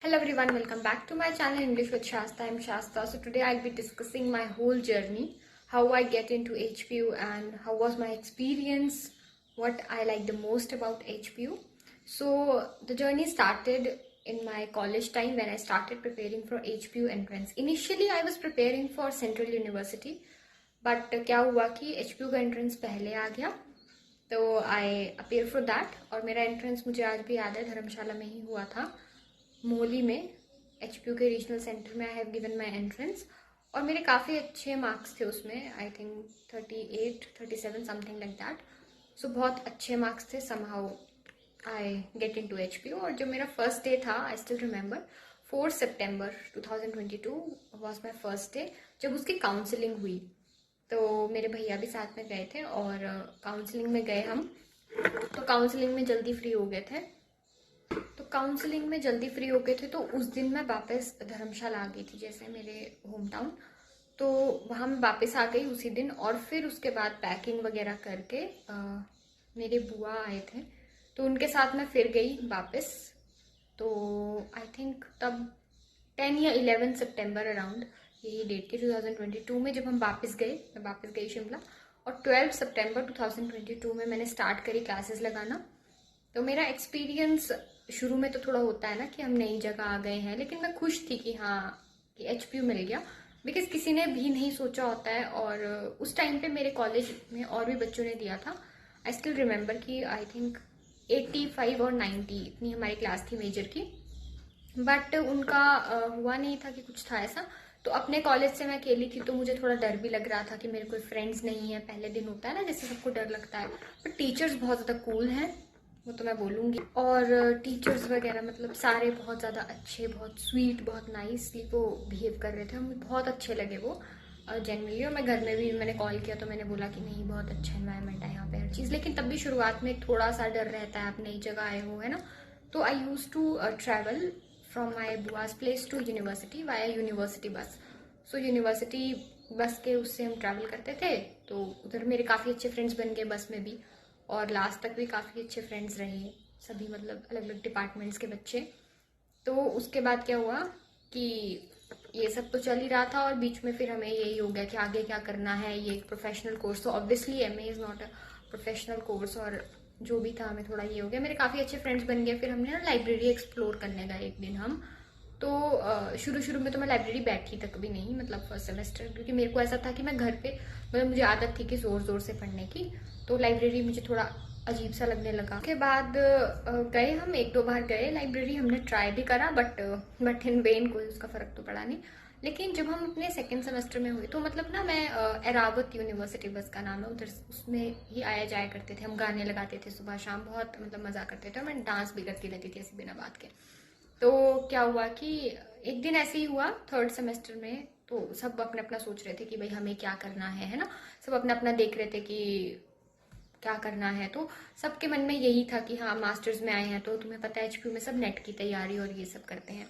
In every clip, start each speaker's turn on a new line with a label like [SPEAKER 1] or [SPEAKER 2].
[SPEAKER 1] Hello everyone, welcome back to my channel English with Shasta. I'm Shasta. So today I'll be discussing my whole journey, how I get into HPU and how was my experience, what I like the most about HPU. So the journey started in my college time when I started preparing for HPU entrance. Initially I was preparing for Central University, but क्या हुआ कि HPU का entrance पहले आ गया, तो आई appear for that. और मेरा entrance मुझे आज भी याद है, धर्मशाला में ही हुआ था, मोली में, HPU के रीजनल सेंटर में I have given my entrance. और मेरे काफ़ी अच्छे मार्क्स थे उसमें, I think 38 37 something like that. So बहुत अच्छे मार्क्स थे, somehow I get into HPU। और जो मेरा फर्स्ट डे था, I still remember, 4 September 2022 was my first day, जब उसकी काउंसलिंग हुई। तो मेरे भैया भी साथ में गए थे और काउंसलिंग में गए हम। तो काउंसलिंग में जल्दी फ्री हो गए थे, तो उस दिन मैं वापस धर्मशाला आ गई थी, जैसे मेरे होम टाउन। तो वहाँ मैं वापस आ गई उसी दिन। और फिर उसके बाद पैकिंग वगैरह करके मेरे बुआ आए थे, तो उनके साथ मैं फिर गई वापस। तो आई थिंक तब 10 या 11 सितंबर अराउंड यही डेट के 2022 में जब हम वापस गए, मैं वापस गई शिमला। और 12 सितंबर 2022 में मैंने स्टार्ट करी क्लासेस लगाना। तो मेरा एक्सपीरियंस शुरू में तो थोड़ा होता है ना कि हम नई जगह आ गए हैं, लेकिन मैं खुश थी कि हाँ, कि HPU मिल गया, बिकॉज किसी ने भी नहीं सोचा होता है। और उस टाइम पे मेरे कॉलेज में और भी बच्चों ने दिया था। आई स्टिल रिमेंबर कि आई थिंक 85 और 90 इतनी हमारी क्लास थी मेजर की, बट उनका हुआ नहीं था कि कुछ था ऐसा। तो अपने कॉलेज से मैं अकेली थी, तो मुझे थोड़ा डर भी लग रहा था कि मेरे कोई फ्रेंड्स नहीं है, पहले दिन होता है ना जैसे सबको डर लगता है। बट टीचर्स बहुत ज़्यादा कूल हैं, वो तो मैं बोलूँगी। और टीचर्स वगैरह मतलब सारे बहुत ज़्यादा अच्छे, बहुत स्वीट, बहुत नाइसली वो बिहेव कर रहे थे, मुझे बहुत अच्छे लगे वो जनरली। और मैं घर में भी मैंने कॉल किया तो मैंने बोला कि नहीं, बहुत अच्छा इन्वायरमेंट है यहाँ पे, हर चीज़। लेकिन तब भी शुरुआत में थोड़ा सा डर रहता है, आप नई जगह आए हो, है ना। तो I use to travel from my बुआज place to university via university bus. So university बस के उससे हम ट्रैवल करते थे। तो उधर मेरे काफ़ी अच्छे फ्रेंड्स बन गए बस में भी, और लास्ट तक भी काफ़ी अच्छे फ्रेंड्स रहे, सभी मतलब अलग अलग डिपार्टमेंट्स के बच्चे। तो उसके बाद क्या हुआ कि ये सब तो चल ही रहा था, और बीच में फिर हमें यही हो गया कि आगे क्या करना है, ये एक प्रोफेशनल कोर्स। तो obviously MA is not a professional course, और जो भी था हमें थोड़ा ये हो गया। मेरे काफ़ी अच्छे फ्रेंड्स बन गए, फिर हमने ना लाइब्रेरी एक्सप्लोर करने गए एक दिन हम। तो शुरू शुरू में तो मैं लाइब्रेरी बैठी तक भी नहीं, मतलब फर्स्ट सेमेस्टर, क्योंकि मेरे को ऐसा था कि मैं घर पे, मतलब मुझे आदत थी कि ज़ोर ज़ोर से पढ़ने की, तो लाइब्रेरी मुझे थोड़ा अजीब सा लगने लगा। उसके बाद गए हम, एक दो बार गए लाइब्रेरी, हमने ट्राई भी करा, बट इन वेन, कोई उसका फ़र्क तो पड़ा नहीं। लेकिन जब हम अपने सेकेंड सेमेस्टर में हुए, तो मतलब ना मैं एरावत यूनिवर्सिटी बस का नाम है उधर, उसमें ही आया जाया करते थे हम, गाने लगाते थे सुबह शाम, बहुत मतलब मज़ा करते थे, और मैं डांस भी करती रहती थी ऐसे बिना बात के। तो क्या हुआ कि एक दिन ऐसे ही हुआ थर्ड सेमेस्टर में, तो सब अपना अपना सोच रहे थे कि भाई हमें क्या करना है ना। सब अपना अपना देख रहे थे कि क्या करना है। तो सबके मन में यही था कि हाँ, मास्टर्स में आए हैं तो तुम्हें पता है HPU में सब नेट की तैयारी और ये सब करते हैं,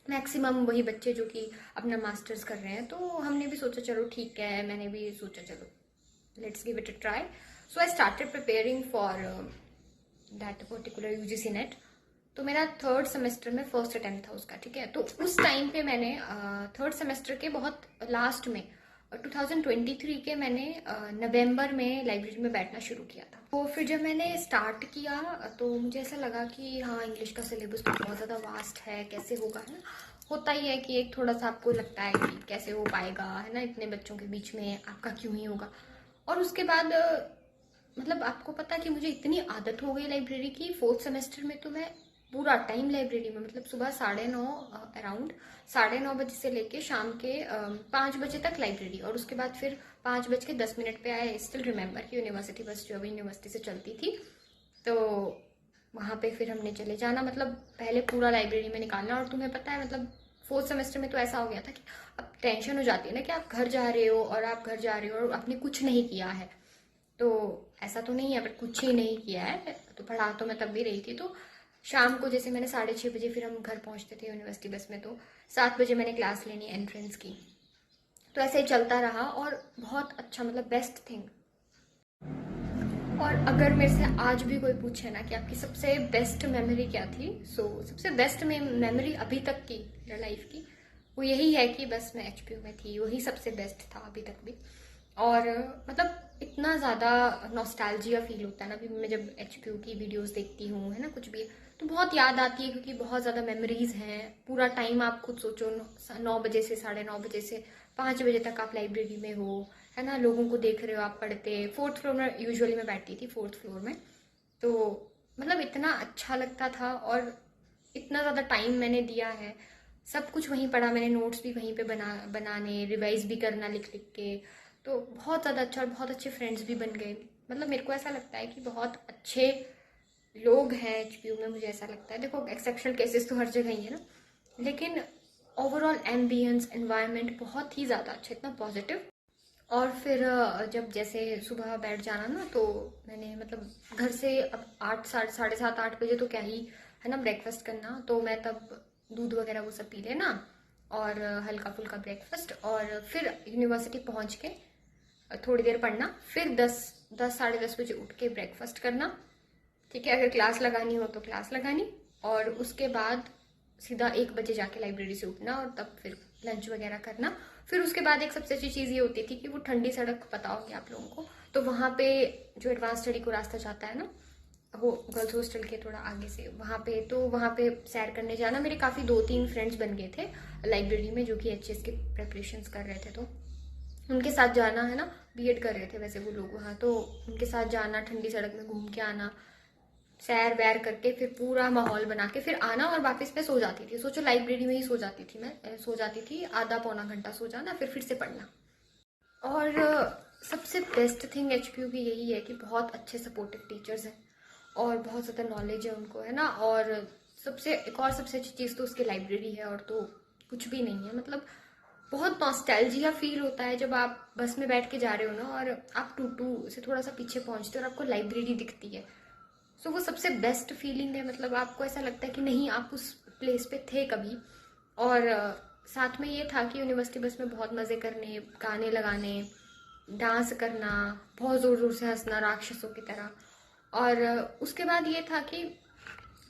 [SPEAKER 1] मैक्सिमम वही बच्चे जो कि अपना मास्टर्स कर रहे हैं। तो हमने भी सोचा चलो ठीक है, मैंने भी सोचा चलो let's give it a try. So I started preparing for that particular UGC net. तो मेरा थर्ड सेमेस्टर में फर्स्ट अटेम्प्ट था उसका, ठीक है। तो उस टाइम पे मैंने थर्ड सेमेस्टर के बहुत लास्ट में 2023 के मैंने नवंबर में लाइब्रेरी में बैठना शुरू किया था। तो फिर जब मैंने स्टार्ट किया तो मुझे ऐसा लगा कि हाँ, इंग्लिश का सिलेबस तो बहुत ज़्यादा वास्ट है, कैसे होगा, है ना। होता ही है कि एक थोड़ा सा आपको लगता है कि कैसे हो पाएगा, है ना, इतने बच्चों के बीच में आपका क्यों ही होगा। और उसके बाद मतलब आपको पता है कि मुझे इतनी आदत हो गई लाइब्रेरी की, फोर्थ सेमेस्टर में तो मैं पूरा टाइम लाइब्रेरी में, मतलब सुबह 9:30 अराउंड 9:30 बजे से लेके शाम के 5 बजे तक लाइब्रेरी। और उसके बाद फिर 5:10 पे आई स्टिल रिमेंबर कि यूनिवर्सिटी बस जो अभी यूनिवर्सिटी से चलती थी, तो वहाँ पे फिर हमने चले जाना, मतलब पहले पूरा लाइब्रेरी में निकालना। और तुम्हें पता है मतलब फोर्थ सेमेस्टर में तो ऐसा हो गया था कि अब टेंशन हो जाती है ना कि आप घर जा रहे हो, और आप घर जा रहे हो और आपने कुछ नहीं किया है। तो ऐसा तो नहीं है, बट कुछ ही नहीं किया है, तो पढ़ा तो मैं तब भी रही थी। तो शाम को जैसे मैंने 6:30 बजे फिर हम घर पहुंचते थे यूनिवर्सिटी बस में, तो 7 बजे मैंने क्लास लेनी एंट्रेंस की। तो ऐसे ही चलता रहा, और बहुत अच्छा, मतलब बेस्ट थिंग। और अगर मेरे से आज भी कोई पूछे ना कि आपकी सबसे बेस्ट मेमोरी क्या थी, सबसे बेस्ट मेमोरी अभी तक की मेरा लाइफ की वो यही है कि बस मैं एचपीयू में थी, वही सबसे बेस्ट था अभी तक भी। और मतलब इतना ज़्यादा नॉस्टैल्जिया फील होता है ना अभी मैं जब एचपीयू की वीडियोस देखती हूँ, है ना, कुछ भी, तो बहुत याद आती है क्योंकि बहुत ज़्यादा मेमोरीज हैं। पूरा टाइम आप खुद सोचो, 9 बजे से 9:30 बजे से 5 बजे तक आप लाइब्रेरी में हो, है ना, लोगों को देख रहे हो आप पढ़ते। 4th फ्लोर में यूजुअली मैं बैठती थी, 4th फ्लोर में। तो मतलब इतना अच्छा लगता था और इतना ज़्यादा टाइम मैंने दिया है, सब कुछ वहीं पढ़ा मैंने, नोट्स भी वहीं पे बनाने, रिवाइज भी करना लिख लिख के। तो बहुत ज़्यादा अच्छा और बहुत अच्छे फ्रेंड्स भी बन गए। मतलब मेरे को ऐसा लगता है कि बहुत अच्छे लोग हैं एचपीयू में, मुझे ऐसा लगता है। देखो एक्सेप्शनल केसेस तो हर जगह ही है ना, लेकिन ओवरऑल एम्बियंस एनवायरनमेंट बहुत ही ज़्यादा अच्छा, इतना पॉजिटिव। और फिर जब जैसे सुबह बैठ जाना ना, तो मैंने मतलब घर से अब 8 साढ़े 7 8 बजे तो क्या ही है ना ब्रेकफास्ट करना, तो मैं तब दूध वगैरह वो सब पी लेना और हल्का फुल्का ब्रेकफास्ट, और फिर यूनिवर्सिटी पहुंच के थोड़ी देर पढ़ना, फिर 10 साढ़े 10 बजे उठ के ब्रेकफास्ट करना, ठीक है, अगर क्लास लगानी हो तो क्लास लगानी, और उसके बाद सीधा 1 बजे जाके लाइब्रेरी से उठना और तब फिर लंच वगैरह करना। फिर उसके बाद एक सबसे अच्छी चीज़ ये होती थी कि वो ठंडी सड़क पता होगी आप लोगों को, तो वहाँ पे जो एडवांस स्टडी को रास्ता जाता है ना, वो गर्ल्स हॉस्टल के थोड़ा आगे से, वहाँ पे, तो वहाँ पे सैर करने जाना। मेरे काफ़ी 2-3 फ्रेंड्स बन गए थे लाइब्रेरी में जो कि एचएस के प्रेपरेशंस कर रहे थे, तो उनके साथ जाना, है ना, बीएड कर रहे थे वैसे वो लोग वहाँ, तो उनके साथ जाना, ठंडी सड़क में घूम के आना, सैर वैर करके फिर पूरा माहौल बना के फिर आना, और वापस मैं सो जाती थी। सोचो लाइब्रेरी में ही सो जाती थी मैं, सो जाती थी आधा पौना घंटा सो जाना, फिर से पढ़ना। और सबसे बेस्ट थिंग एचपीयू की यही है कि बहुत अच्छे सपोर्टिव टीचर्स हैं और बहुत ज़्यादा नॉलेज है उनको, है ना। और एक और सबसे अच्छी चीज़ तो उसकी लाइब्रेरी है, और तो कुछ भी नहीं है। मतलब बहुत नॉस्टैल्जिया फील होता है जब आप बस में बैठ के जा रहे हो ना, और आप टूटू से थोड़ा सा पीछे पहुंचते हो और आपको लाइब्रेरी दिखती है। वो सबसे बेस्ट फीलिंग है। मतलब आपको ऐसा लगता है कि नहीं, आप उस प्लेस पे थे कभी। और साथ में ये था कि यूनिवर्सिटी बस में बहुत मज़े करने, गाने लगाने, डांस करना, बहुत ज़ोर ज़ोर से हंसना राक्षसों की तरह। और उसके बाद ये था कि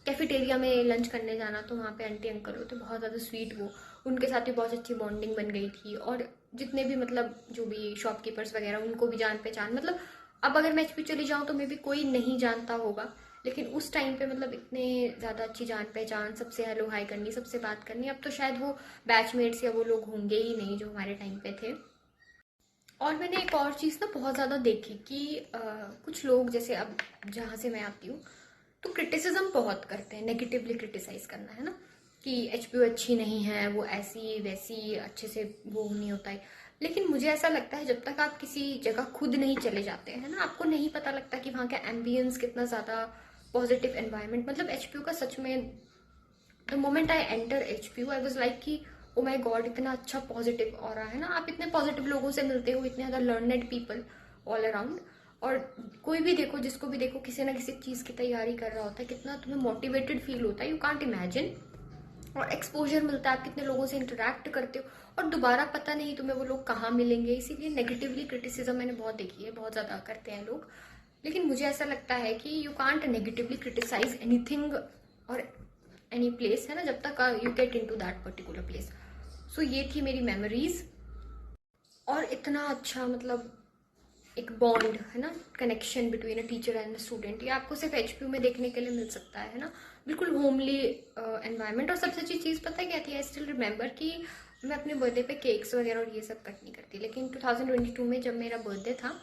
[SPEAKER 1] कैफेटेरिया में लंच करने जाना, तो वहाँ पे आंटी अंकल होते बहुत ज़्यादा स्वीट, वो उनके साथ भी बहुत अच्छी बॉन्डिंग बन गई थी। और जितने भी मतलब जो भी शॉपकीपर्स वगैरह, उनको भी जान पहचान। मतलब अब अगर मैं एचपी चली जाऊँ तो मे भी कोई नहीं जानता होगा, लेकिन उस टाइम पे मतलब इतने ज़्यादा अच्छी जान पहचान, सबसे हेलो हाई करनी, सबसे बात करनी। अब तो शायद वो बैचमेट्स या वो लोग होंगे ही नहीं जो हमारे टाइम पे थे। और मैंने एक और चीज़ ना बहुत ज़्यादा देखी कि कुछ लोग, जैसे अब जहाँ से मैं आती हूँ, तो क्रिटिसिज्म बहुत करते हैं, नेगेटिवली क्रिटिसाइज करना, है ना, कि एचपीयू अच्छी नहीं है, वो ऐसी वैसी, अच्छे से वो नहीं होता है। लेकिन मुझे ऐसा लगता है जब तक आप किसी जगह खुद नहीं चले जाते हैं ना, आपको नहीं पता लगता कि वहाँ का एम्बियंस कितना ज़्यादा पॉजिटिव एनवायरनमेंट। मतलब एचपीयू का सच में, the moment I enter HPU I was like कि ओ माय गॉड, इतना अच्छा पॉजिटिव ऑरा है ना, आप इतने पॉजिटिव लोगों से मिलते हो, इतने ज़्यादा लर्नेड पीपल ऑल अराउंड। और कोई भी देखो, जिसको भी देखो, किसी ना किसी चीज़ की तैयारी कर रहा होता है, कितना तुम्हें मोटिवेटेड फील होता है, यू कांट इमेजिन। और एक्सपोजर मिलता है, आप कितने लोगों से इंटरेक्ट करते हो, और दोबारा पता नहीं तुम्हें वो लोग कहाँ मिलेंगे। इसीलिए नेगेटिवली क्रिटिसिज्म मैंने बहुत देखी है, बहुत ज़्यादा करते हैं लोग। लेकिन मुझे ऐसा लगता है कि you can't negatively criticize anything और एनी प्लेस, है ना, जब तक you get into that particular place. ये थी मेरी मेमोरीज। और इतना अच्छा, मतलब एक बॉन्ड, है ना, connection between a teacher and student, ये आपको सिर्फ एचपीयू में देखने के लिए मिल सकता है ना। बिल्कुल होमली एनवायरनमेंट। और सबसे अच्छी चीज़ पता है क्या थी? आई स्टिल रिमेंबर कि मैं अपने बर्थडे पे केक्स वगैरह और ये सब कट नहीं करती, लेकिन 2022 में जब मेरा बर्थडे था,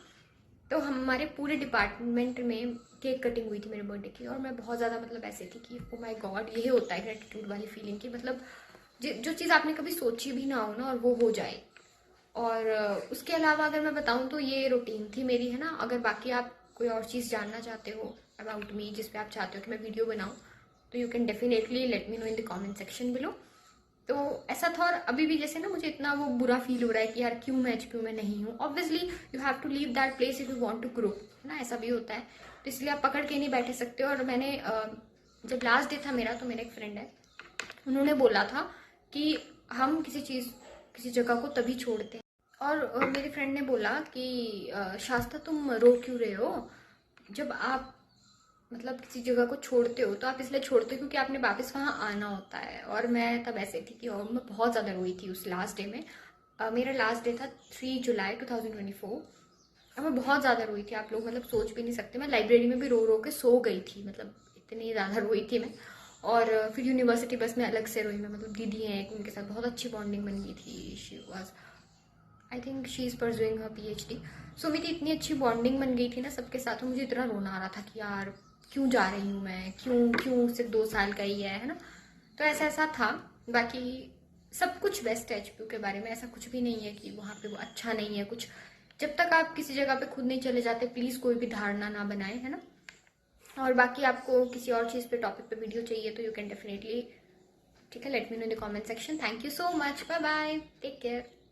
[SPEAKER 1] तो हमारे पूरे डिपार्टमेंट में केक कटिंग हुई थी मेरे बर्थडे की। और मैं बहुत ज़्यादा मतलब ऐसे थी कि ओ माय गॉड, यही होता है ग्रेटिट्यूड वाली फीलिंग की, मतलब जो चीज़ आपने कभी सोची भी ना हो ना, और वो हो जाए। और उसके अलावा अगर मैं बताऊं तो ये रूटीन थी मेरी, है ना। अगर बाकी आप कोई और चीज़ जानना चाहते हो अबाउट मी, जिस पे आप चाहते हो कि मैं वीडियो बनाऊं, तो you can definitely let me know in the comment section below. तो ऐसा था। और अभी भी जैसे ना मुझे इतना वो बुरा फील हो रहा है कि यार क्यों मैं एचपीयू में नहीं हूँ। Obviously you have to leave that place if you want to grow, है ना, ऐसा भी होता है। तो इसलिए आप पकड़ के नहीं बैठे सकते हो। और मैंने जब लास्ट डे था मेरा, तो मेरा एक फ्रेंड है, उन्होंने बोला था कि हम किसी जगह को तभी छोड़ते हैं। और मेरे फ्रेंड ने बोला कि शास्त्रा तुम रो क्यों रहे हो, जब आप मतलब किसी जगह को छोड़ते हो तो आप इसलिए छोड़ते हो क्योंकि आपने वापस वहाँ आना होता है। और मैं तब ऐसे थी कि और मैं बहुत ज़्यादा रोई थी उस लास्ट डे में। मेरा लास्ट डे था 3 जुलाई 2024। और मैं बहुत ज़्यादा रोई थी, आप लोग मतलब सोच भी नहीं सकते। मैं लाइब्रेरी में भी रो रो के सो गई थी, मतलब इतनी ज़्यादा रोई थी मैं। और फिर यूनिवर्सिटी बस में अलग से रोई मैं, मतलब दीदी हैं एक, उनके साथ बहुत अच्छी बॉन्डिंग बन गई थी। She was, I think she is pursuing her PhD। सो मेरी इतनी अच्छी बॉन्डिंग बन गई थी ना सबके साथ, मुझे इतना रोना आ रहा था कि यार क्यों जा रही हूँ मैं, क्यों क्यों सिर्फ 2 साल का ही है ना। तो ऐसा ऐसा था। बाकी सब कुछ बेस्ट है HPU के बारे में, ऐसा कुछ भी नहीं है कि वहाँ पे वो अच्छा नहीं है कुछ। जब तक आप किसी जगह पे खुद नहीं चले जाते, प्लीज़ कोई भी धारणा ना बनाए, है ना। और बाकी आपको किसी और चीज़ पे, टॉपिक पे वीडियो चाहिए तो यू कैन डेफिनेटली, ठीक है, let me know in the comment section. Thank you so much, bye bye, take care.